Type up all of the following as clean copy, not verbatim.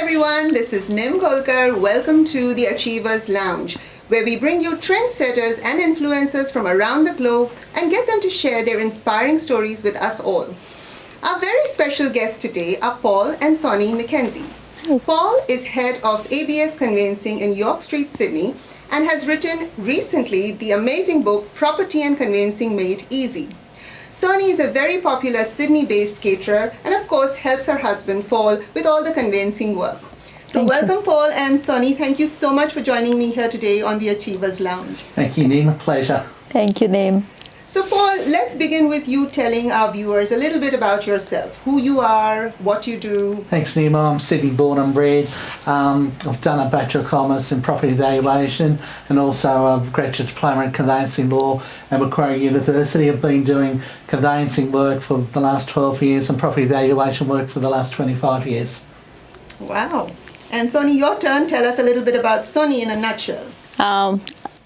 everyone, this is Nim Kolkar. Welcome to the Achievers Lounge, where we bring you trendsetters and influencers from around the globe and get them to share their inspiring stories with us all. Our very special guests today are Paul and Sonny McKenzie. Paul is head of ABS Conveyancing in York Street, Sydney, and has written recently the amazing book Property and Conveyancing Made Easy. Sonny is a very popular Sydney-based caterer and of course helps her husband Paul with all the conveyancing work. So welcome Paul and Sonny. Thank you so much for joining me here today on the Achievers Lounge. Thank you, Neem. A pleasure. Thank you, Neem. So Paul, let's begin with you telling our viewers a little bit about yourself, who you are, what you do. Thanks, Neem. I'm Sydney born and bred. I've done a Bachelor of Commerce in Property Valuation and also a graduate diploma in Conveyancing Law at Macquarie University. I've been doing conveyancing work for the last 12 years and property valuation work for the last 25 years. Wow. And Sonny, your turn. Tell us a little bit about Sonny in a nutshell.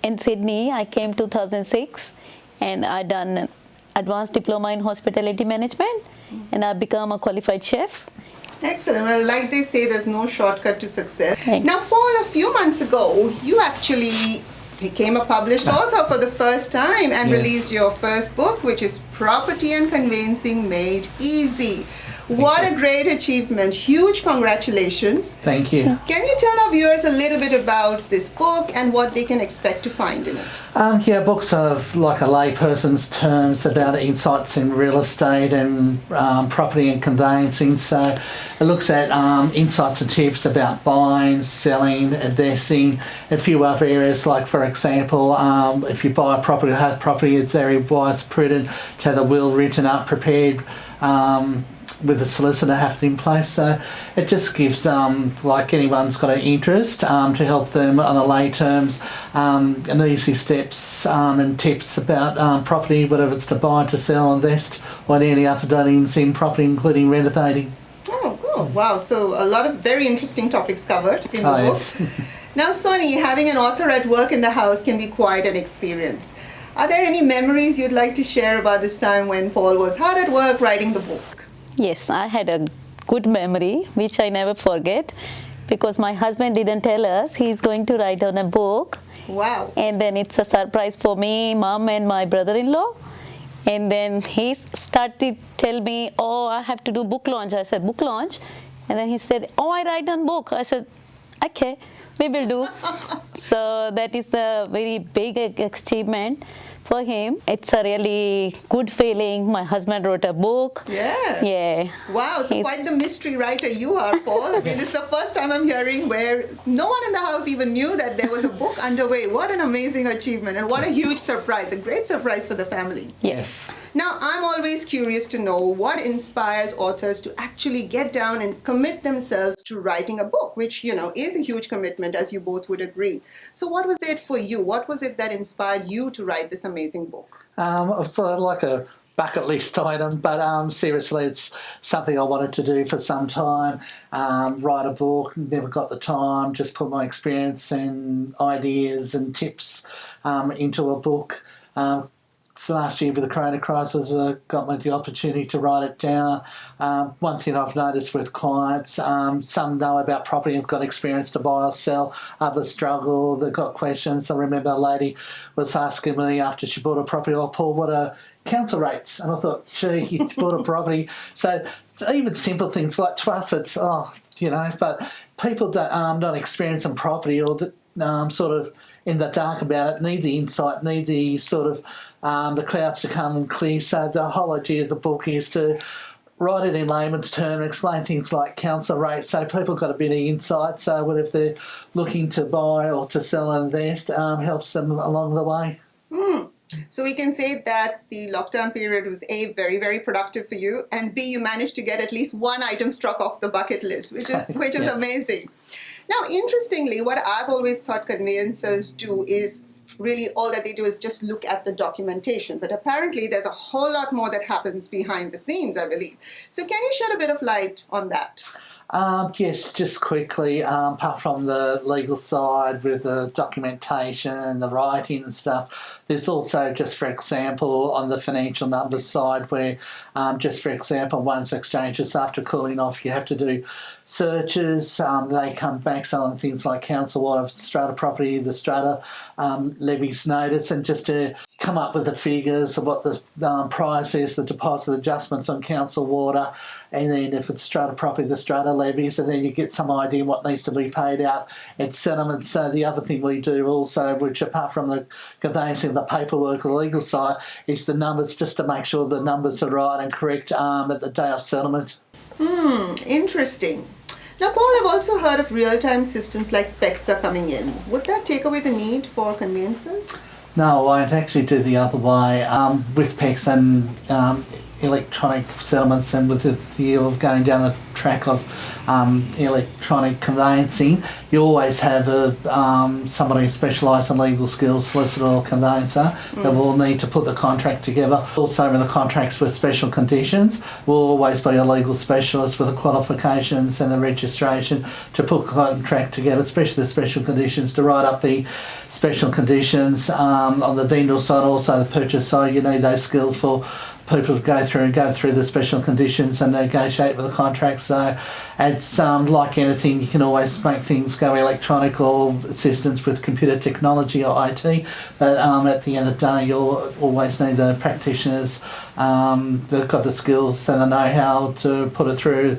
In Sydney, I came 2006 and I done an advanced diploma in hospitality management and I become a qualified chef. Excellent. Well, like they say, there's no shortcut to success. Thanks. Now, Paul, a few months ago, you actually became a published author for the first time and Yes. released your first book, which is Property and Conveyancing Made Easy. What a great achievement. Huge congratulations. Thank you. Can you tell our viewers a little bit about this book and what they can expect to find in it? Books are like a layperson's terms about insights in real estate and property and conveyancing. So it looks at insights and tips about buying, selling, investing, a few other areas like, for example, if you buy a property or have property, it's very wise, prudent to have the will written up, prepared, with the solicitor happening in place. So it just gives, like anyone's got an interest, to help them on the lay terms, and easy steps and tips about property, whether it's to buy, to sell, invest, or any other dealings in property, including renovating. Oh, wow. So a lot of very interesting topics covered in the book. Yes. Now, Sonny, having an author at work in the house can be quite an experience. Are there any memories you'd like to share about this time when Paul was hard at work writing the book? Yes, I had a good memory, which I never forget, because my husband didn't tell us he's going to write on a book. Wow. And then it's a surprise for me, mom and my brother-in-law. And then he started tell me, oh, I have to do book launch. I said, book launch? And then he said, oh, I write on book. I said, okay, we will do. So that is the very big achievement for him. It's a really good feeling. My husband wrote a book. Yeah. Yeah. Wow, so quite the mystery writer you are, Paul. I mean, it's the first time I'm hearing where no one in the house even knew that there was a book underway. What an amazing achievement and what a huge surprise, a great surprise for the family. Yes. Now, I'm always curious to know what inspires authors to actually get down and commit themselves to writing a book, which, is a huge commitment, as you both would agree. So what was it for you? What was it that inspired you to write this amazing book? It's like a bucket list item, but seriously, it's something I wanted to do for some time. Write a book, never got the time, just put my experience and ideas and tips into a book. So last year with the corona crisis, I got me the opportunity to write it down. One thing I've noticed with clients, some know about property, have got experience to buy or sell, others struggle, they've got questions. I remember a lady was asking me after she bought a property, oh, Paul, what are council rates? And I thought, gee, you bought a property. So even simple things like to us, it's, but people don't, not experienced in property or sort of in the dark about it, need the insight, need the sort of the clouds to come clear. So the whole idea of the book is to write it in layman's terms and explain things like council rates so people got a bit of insight. So what if they're looking to buy or to sell and invest, helps them along the way. So we can say that the lockdown period was A, very, very productive for you, and B, you managed to get at least one item struck off the bucket list, which is Yes. amazing. Now, interestingly, what I've always thought conveyancers do is really all that they do is just look at the documentation. But apparently there's a whole lot more that happens behind the scenes, I believe. So can you shed a bit of light on that? Yes, just quickly, apart from the legal side with the documentation and the writing and stuff, there's also, just for example, on the financial numbers side where, just for example, once exchanges after cooling off, you have to do searches. They come back selling things like council water, strata property, the strata levies notice, and just to come up with the figures of what the price is, the deposit adjustments on council water, and then if it's strata property, the strata levies, and then you get some idea what needs to be paid out at settlement. So the other thing we do also, which apart from the conveyancing, the paperwork, the legal side, is the numbers, just to make sure the numbers are right and correct at the day of settlement. Interesting. Now, Paul, I've also heard of real-time systems like PEXA coming in. Would that take away the need for conveyances? No, I'd actually do the other way. With PEX and electronic settlements, and with the view of going down the track of electronic conveyancing, you always have somebody who specialises in legal skills, solicitor or conveyancer, that will need to put the contract together. Also, with the contracts with special conditions, will always be a legal specialist with the qualifications and the registration to put the contract together, especially the special conditions, to write up the special conditions on the vendor side, also the purchase side. You need those skills for people to go through the special conditions and negotiate with the contract. So it's like anything, you can always make things go electronic or assistance with computer technology or IT, but at the end of the day you'll always need the practitioners that've got the skills and the know-how to put it through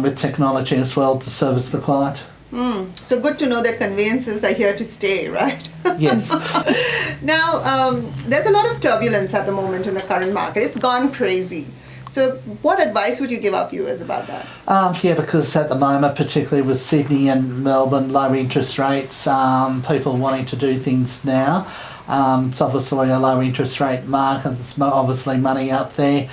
with technology as well to service the client. So good to know that conveyances are here to stay, right? Yes. Now, there's a lot of turbulence at the moment in the current market. It's gone crazy. So what advice would you give our viewers about that? Yeah, because at the moment, particularly with Sydney and Melbourne, low interest rates, people wanting to do things now. It's obviously a low interest rate market. There's obviously money out there.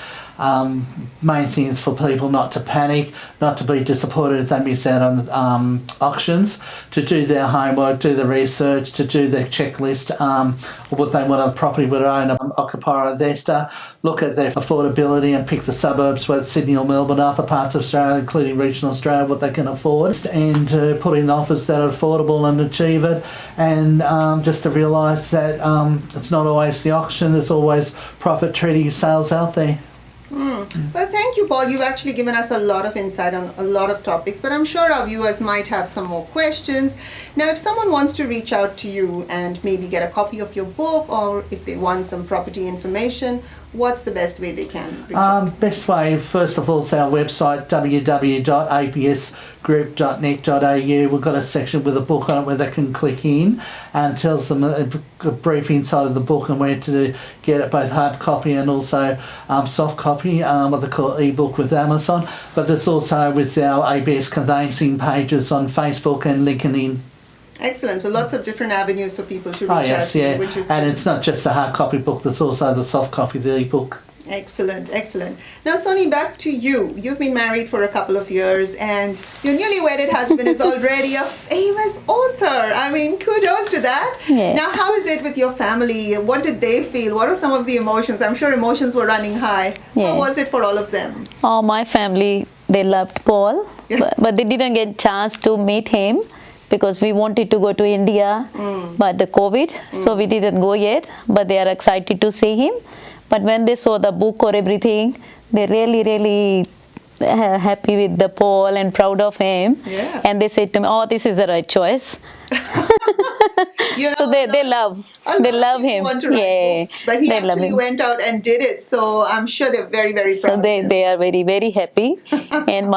Main thing is for people not to panic, not to be disappointed if they miss out on auctions, to do their homework, do the research, to do their checklist of what they want a property with own occupier or investor, look at their affordability and pick the suburbs, whether it's Sydney or Melbourne, other parts of Australia, including regional Australia, what they can afford, and put in offers that are affordable and achieve it, and just to realise that it's not always the auction, there's always profit treaty sales out there. Well, thank you, Paul. You've actually given us a lot of insight on a lot of topics, but I'm sure our viewers might have some more questions. Now, if someone wants to reach out to you and maybe get a copy of your book, or if they want some property information, what's the best way they can reach out? Best way, first of all, is our website, www.absgroup.net.au. We've got a section with a book on it where they can click in and tells them a brief insight of the book and where to get it, both hard copy and also soft copy, what they call ebook with Amazon. But there's also with our ABS conveyancing pages on Facebook and LinkedIn. Excellent. So lots of different avenues for people to reach out to you, which is and it's not just the hard copy book, there's also the soft copy, the ebook. Excellent, excellent. Now, Soni, back to you. You've been married for a couple of years and your newly wedded husband is already a famous author. I mean, kudos to that. Yeah. Now, how is it with your family? What did they feel? What are some of the emotions? I'm sure emotions were running high. Yeah. How was it for all of them? Oh, my family, they loved Paul, but they didn't get chance to meet him because we wanted to go to India, but the COVID, so we didn't go yet, but they are excited to see him. But when they saw the book or everything, they really happy with the Paul and proud of him. Yeah. And they said to me, oh, this is the right choice. So they love him. Want to write books, but he they love actually him. went out and did it. So I'm sure they're very, very proud. So they are very happy. And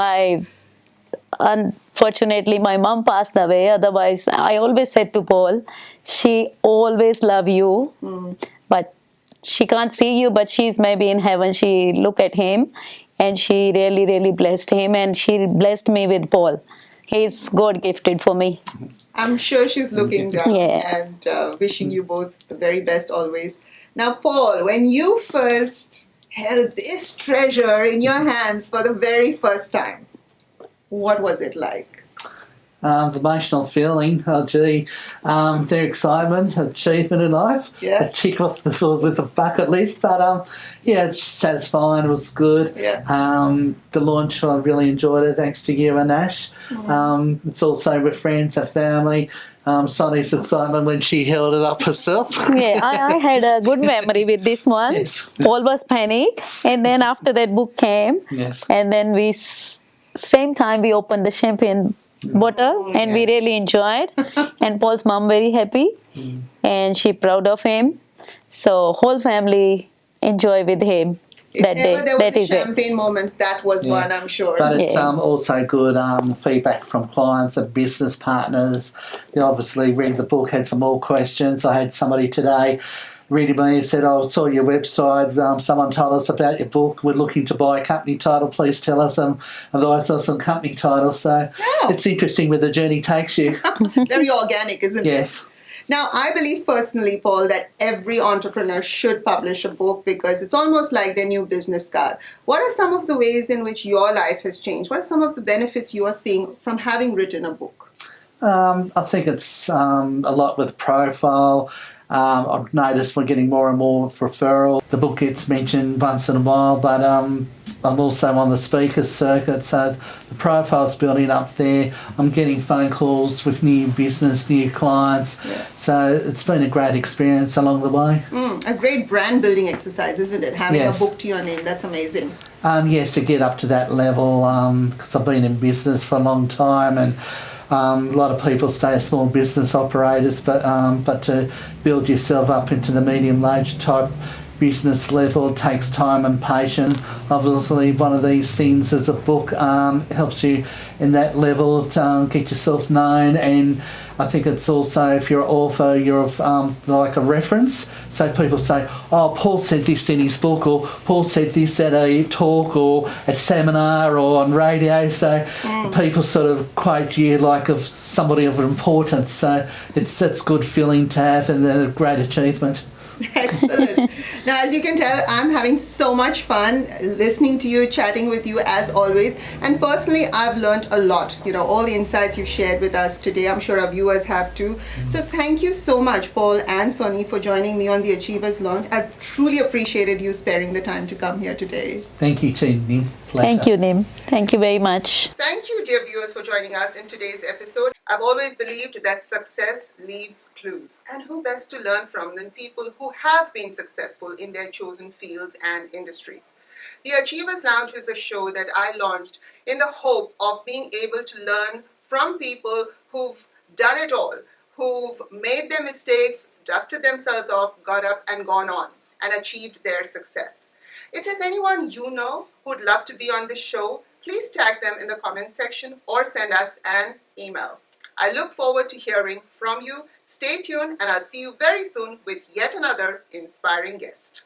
unfortunately, my mom passed away. Otherwise, I always said to Paul, she always love you, but she can't see you, but she's maybe in heaven. She look at him, and she really blessed him, and she blessed me with Paul. He's God gifted for me. I'm sure she's looking down Yeah. and wishing you both the very best always. Now, Paul, when you first held this treasure in your hands for the very first time, what was it like? the emotional feeling, their excitement, achievement in life, Yeah. a tick off with the bucket list. But yeah, it's satisfying. It was good. Yeah. The launch, I really enjoyed it. Thanks to you and Ash. It's also with friends and family. Sonny's excitement when she held it up herself. Yeah, I had a good memory with this one. Yes. All was panic, and then after that book came, Yes. and then same time we opened the champagne bottle, and we really enjoyed. And Paul's mom very happy, and she proud of him. So whole family enjoy with him that If day. ever there was That a is it. champagne moment, that was one, I'm sure. But it's Yeah. also good feedback from clients and business partners. You obviously read the book, had some more questions. I had somebody today reading me and said, I saw your website, someone told us about your book, we're looking to buy a company title, please tell us advise us on company titles. So it's interesting where the journey takes you. Very organic, isn't it? Yes. Now, I believe personally, Paul, that every entrepreneur should publish a book because it's almost like their new business card. What are some of the ways in which your life has changed? What are some of the benefits you are seeing from having written a book? I think it's a lot with profile. I've noticed we're getting more and more referral. The book gets mentioned once in a while, but I'm also on the speakers circuit, so the profile's building up there. I'm getting phone calls with new business, new clients, so it's been a great experience along the way. A great brand building exercise, isn't it? Having Yes. a book to your name, that's amazing. Yes, to get up to that level, because I've been in business for a long time, and a lot of people stay as small business operators, but to build yourself up into the medium large type business level takes time and patience. Obviously, one of these things is a book helps you in that level to get yourself known, and I think it's also, if you're an author, you're like a reference. So people say, oh, Paul said this in his book, or Paul said this at a talk or a seminar or on radio. So people sort of quote you like of somebody of importance. So that's good feeling to have, and then a great achievement. Excellent. Now, as you can tell, I'm having so much fun listening to you, chatting with you as always. And personally, I've learned a lot. You know, all the insights you've shared with us today, I'm sure our viewers have too. So thank you so much, Paul and Sonny, for joining me on the Achievers Launch. I've truly appreciated you sparing the time to come here today. Thank you, Nim. Pleasure. Thank you, Nim. Thank you very much. Thank you, dear viewers, for joining us in today's episode. I've always believed that success leaves clues. And who best to learn from than people who have been successful in their chosen fields and industries? The Achievers Lounge is a show that I launched in the hope of being able to learn from people who've done it all, who've made their mistakes, dusted themselves off, got up and gone on, and achieved their success. If there's anyone you know who'd love to be on this show, please tag them in the comments section or send us an email. I look forward to hearing from you. Stay tuned, and I'll see you very soon with yet another inspiring guest.